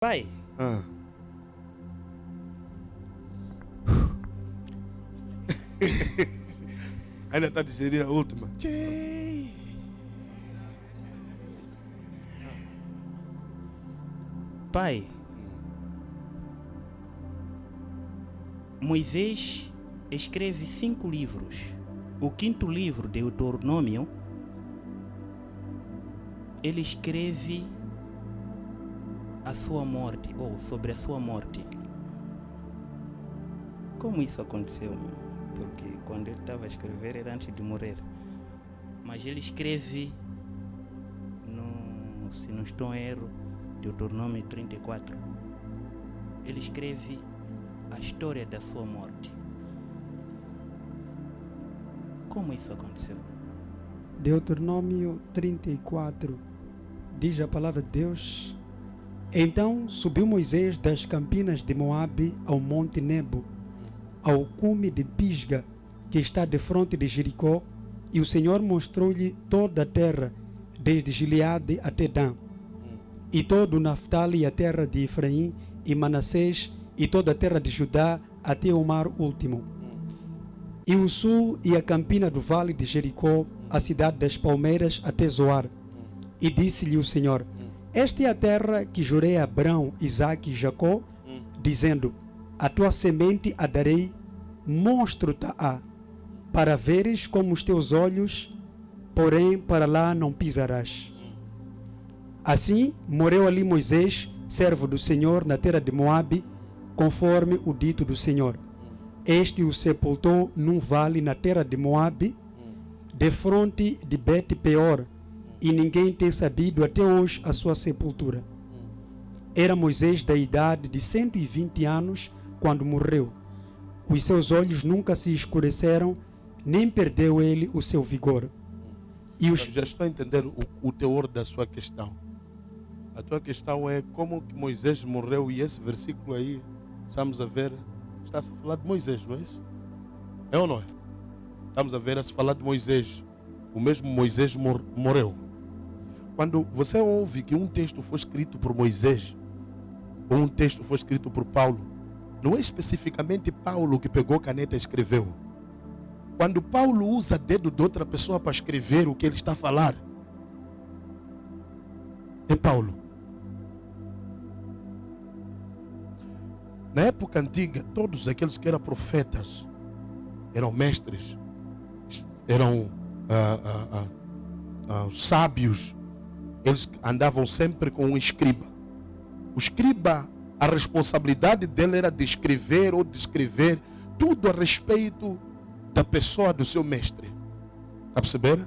Pai, ainda está a digerir a última. Pai, Moisés escreve 5 livros. O 5º livro, Deuteronômio, ele escreve a sua morte, ou sobre a sua morte. Como isso aconteceu? Porque quando ele estava a escrever era antes de morrer. Mas ele escreve, se não estou em erro, Deuteronômio 34. Ele escreve a história da sua morte. Como isso aconteceu? Deuteronômio 34, diz a palavra de Deus: Então subiu Moisés das campinas de Moabe ao monte Nebo, ao cume de Pisga, que está defronte de Jericó, e o Senhor mostrou-lhe toda a terra, desde Gileade até Dan, e todo o Naftali e a terra de Efraim e Manassés, e toda a terra de Judá até o mar último, e o sul e a campina do vale de Jericó, a cidade das palmeiras até Zoar. E disse-lhe o Senhor: Esta é a terra que jurei a Abrão, Isaque e Jacó, dizendo: A tua semente a darei, monstro-te-á, para veres como os teus olhos, porém para lá não pisarás. Assim morreu ali Moisés, servo do Senhor, na terra de Moabe, conforme o dito do Senhor. Este o sepultou num vale na terra de Moabe, defronte de Bet-peor, e ninguém tem sabido até hoje a sua sepultura. Era Moisés da idade de 120 anos quando morreu. Os seus olhos nunca se escureceram, nem perdeu ele o seu vigor. E os... Já estou a entender o teor da sua questão. A tua questão é como que Moisés morreu, e esse versículo aí, estamos a ver, está-se a falar de Moisés, não é isso? É ou não é? Estamos a ver a se falar de Moisés. O mesmo Moisés morreu. Quando você ouve que um texto foi escrito por Moisés, ou um texto foi escrito por Paulo, não é especificamente Paulo que pegou a caneta e escreveu. Quando Paulo usa o dedo de outra pessoa para escrever o que ele está a falar, é Paulo. Na época antiga, todos aqueles que eram profetas, eram mestres, eram sábios, eles andavam sempre com um escriba. O escriba, a responsabilidade dele era de escrever ou descrever tudo a respeito da pessoa do seu mestre. Está a perceber?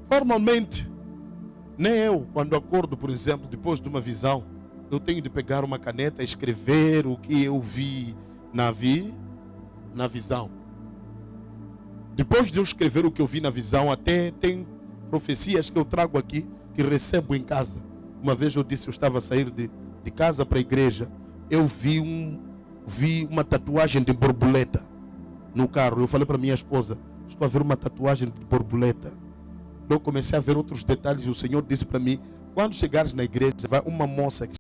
Normalmente, nem eu, quando acordo, por exemplo, depois de uma visão, eu tenho de pegar uma caneta e escrever o que eu vi na visão. Depois de eu escrever o que eu vi na visão, até tem profecias que eu trago aqui, que recebo em casa. Uma vez eu disse, eu estava a sair de casa para a igreja, eu vi uma tatuagem de borboleta no carro. Eu falei para minha esposa: estou a ver uma tatuagem de borboleta. Eu comecei a ver outros detalhes. O Senhor disse para mim: quando chegares na igreja, vai uma moça que